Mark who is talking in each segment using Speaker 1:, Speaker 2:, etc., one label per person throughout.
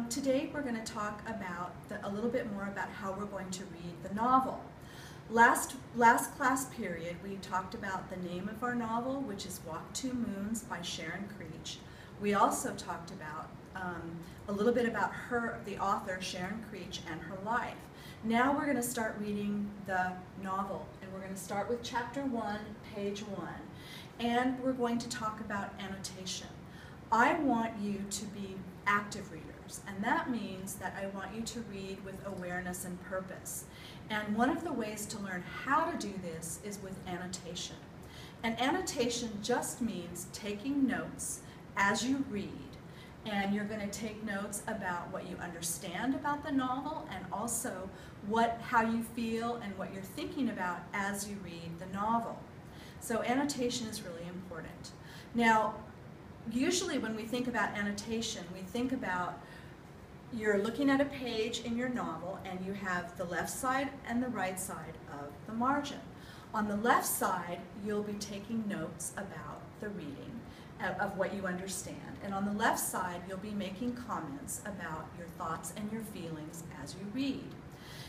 Speaker 1: Today we're going to talk about a little bit more about how we're going to read the novel. Last class period we talked about the name of our novel, which is Walk Two Moons by Sharon Creech. We also talked about a little bit about the author, Sharon Creech, and her life. Now we're going to start reading the novel, and we're going to start with chapter 1, page 1, and we're going to talk about annotation. I want you to be active readers, and that means that I want you to read with awareness and purpose. And one of the ways to learn how to do this is with annotation. And annotation just means taking notes as you read. And you're going to take notes about what you understand about the novel and also how you feel and what you're thinking about as you read the novel. So annotation is really important. Now, usually when we think about annotation, we think about you're looking at a page in your novel and you have the left side and the right side of the margin. On the left side, you'll be taking notes about the reading of what you understand. And on the left side, you'll be making comments about your thoughts and your feelings as you read.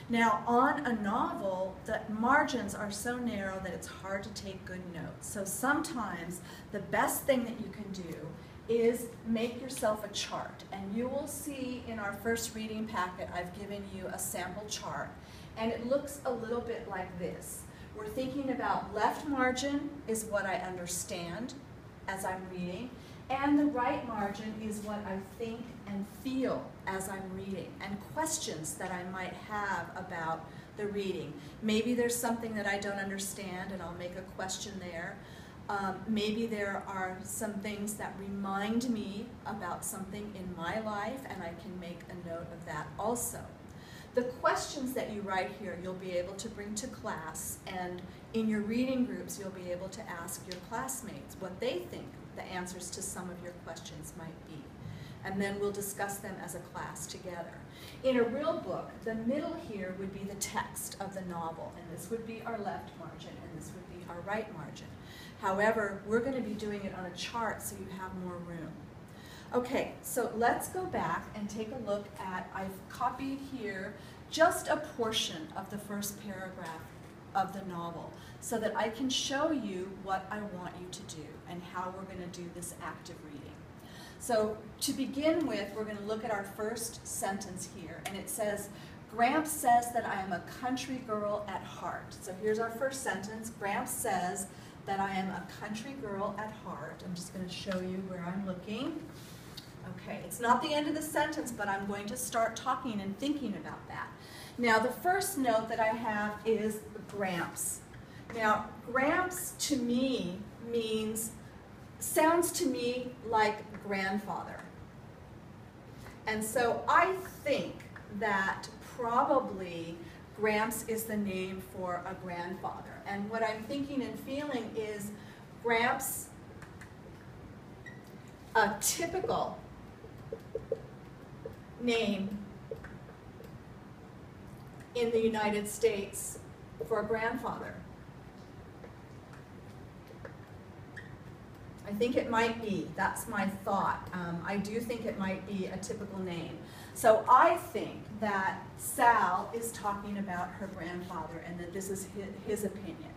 Speaker 1: Now, on a novel, the margins are so narrow that it's hard to take good notes. So sometimes the best thing that you can do is make yourself a chart. And you will see in our first reading packet, I've given you a sample chart. And it looks a little bit like this. We're thinking about left margin is what I understand as I'm reading, and the right margin is what I think and feel as I'm reading, and questions that I might have about the reading. Maybe there's something that I don't understand and I'll make a question there. Maybe there are some things that remind me about something in my life and I can make a note of that also. The questions that you write here you'll be able to bring to class, and in your reading groups you'll be able to ask your classmates what they think the answers to some of your questions might be. And then we'll discuss them as a class together. In a real book, the middle here would be the text of the novel, and this would be our left margin and this would be our right margin. However, we're going to be doing it on a chart so you have more room. Okay, so let's go back and take a look at, I've copied here just a portion of the first paragraph of the novel so that I can show you what I want you to do and how we're going to do this active reading. So to begin with, we're going to look at our first sentence here, and it says, Gramps says that I am a country girl at heart. So here's our first sentence. Gramps says that I am a country girl at heart. I'm just going to show you where I'm looking. Okay, it's not the end of the sentence, but I'm going to start talking and thinking about that. Now, the first note that I have is Gramps. Now, Gramps to me sounds to me like grandfather. And so I think that probably Gramps is the name for a grandfather. And what I'm thinking and feeling is Gramps, a typical name in the United States for a grandfather. I think it might be. That's my thought. I do think it might be a typical name. So I think that Sal is talking about her grandfather and that this is his opinion.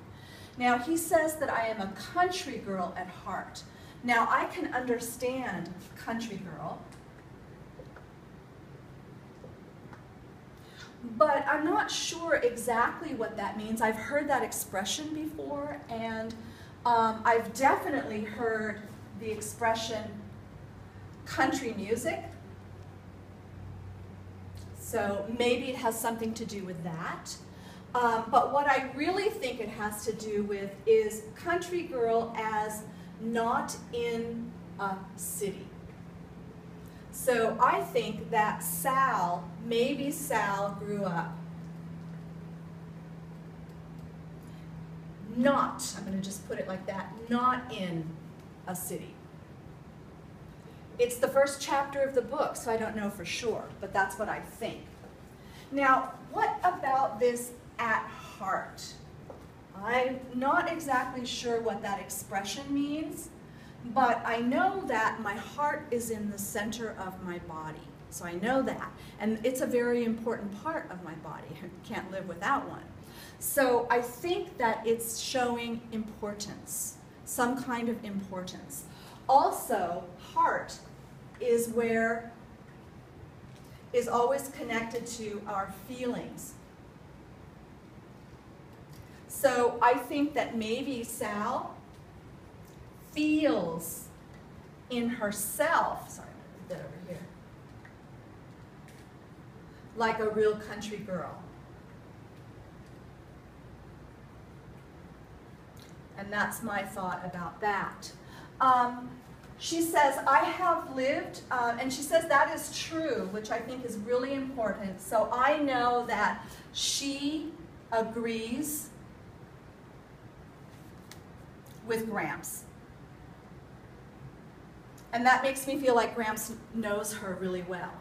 Speaker 1: Now, he says that I am a country girl at heart. Now, I can understand country girl, but I'm not sure exactly what that means. I've heard that expression before, and I've definitely heard the expression country music. So maybe it has something to do with that. But what I really think it has to do with is country girl as not in a city. So I think that maybe Sal grew up not, I'm going to just put it like that, not in a city. It's the first chapter of the book, so I don't know for sure, but that's what I think. Now, what about this at heart? I'm not exactly sure what that expression means, but I know that my heart is in the center of my body. So I know that. And it's a very important part of my body. I can't live without one. So I think that it's showing importance, some kind of importance. Also, heart is always connected to our feelings. So I think that maybe Sal feels in herself, sorry, I'm going to put that over here, like a real country girl. And that's my thought about that. She says, I have lived, and she says that is true, which I think is really important. So I know that she agrees with Gramps. And that makes me feel like Gramps knows her really well.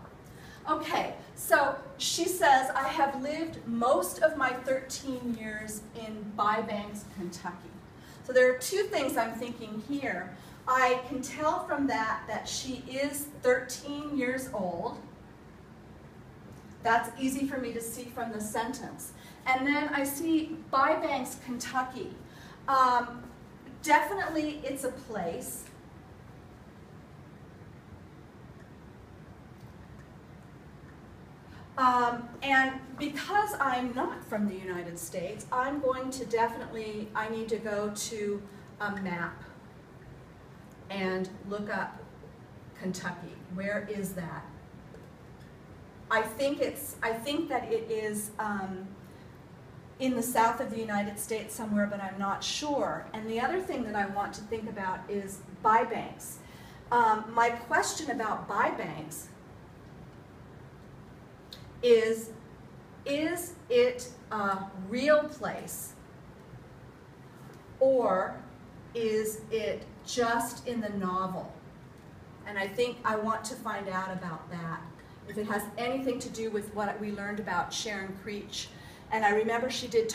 Speaker 1: Okay, so she says, I have lived most of my 13 years in Bybanks, Kentucky. So there are two things I'm thinking here. I can tell from that she is 13 years old. That's easy for me to see from the sentence. And then I see Bybanks, Kentucky. Definitely it's a place. And because I'm not from the United States, I'm going to definitely, I need to go to a map and look up Kentucky. Where is that? I think that it is in the south of the United States somewhere, but I'm not sure. And the other thing that I want to think about is Bybanks. My question about Bybanks is it a real place, or is it just in the novel? And I think I want to find out about that, if it has anything to do with what we learned about Sharon Creech. And I remember we did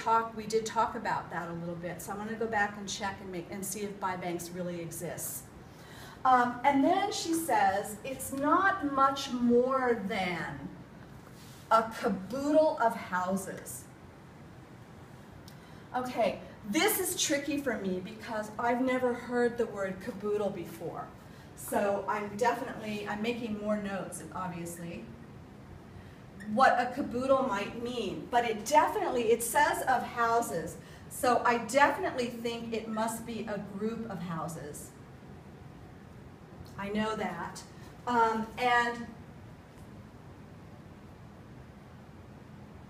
Speaker 1: talk about that a little bit, so I'm going to go back and check and see if Bybanks really exists. And then she says, it's not much more than a caboodle of houses. Okay, this is tricky for me because I've never heard the word caboodle before. So I'm making more notes, obviously, what a caboodle might mean. But it says of houses, so I definitely think it must be a group of houses. I know that. And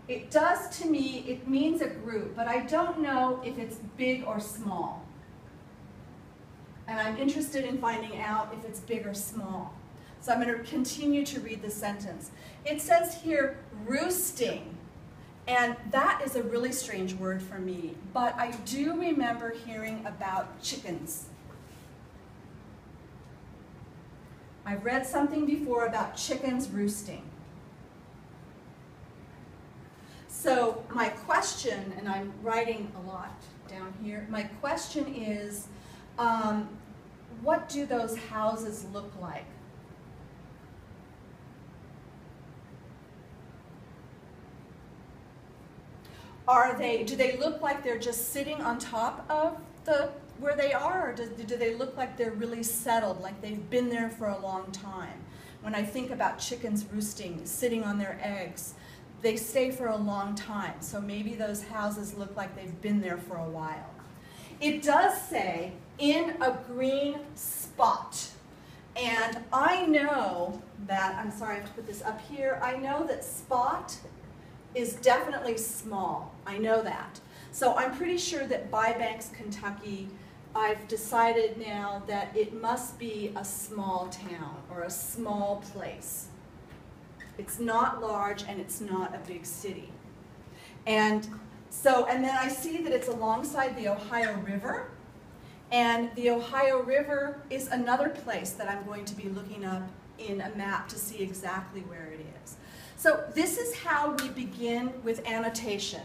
Speaker 1: it does, to me, it means a group, but I don't know if it's big or small. And I'm interested in finding out if it's big or small. So I'm going to continue to read the sentence. It says here, roosting. And that is a really strange word for me, but I do remember hearing about chickens. I've read something before about chickens roosting. So my question, and I'm writing a lot down here, my question is, what do those houses look like? Do they look like they're just sitting on top of where they are, or do they look like they're really settled, like they've been there for a long time? When I think about chickens roosting, sitting on their eggs, they stay for a long time, so maybe those houses look like they've been there for a while. It does say, in a green spot. And I know that, I'm sorry I have to put this up here, I know that spot is definitely small. I know that. So I'm pretty sure that Bybanks, Kentucky, I've decided now that it must be a small town or a small place. It's not large and it's not a big city. And then I see that it's alongside the Ohio River. And the Ohio River is another place that I'm going to be looking up in a map to see exactly where it is. So this is how we begin with annotation.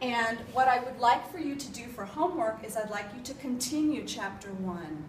Speaker 1: And what I would like for you to do for homework is I'd like you to continue chapter 1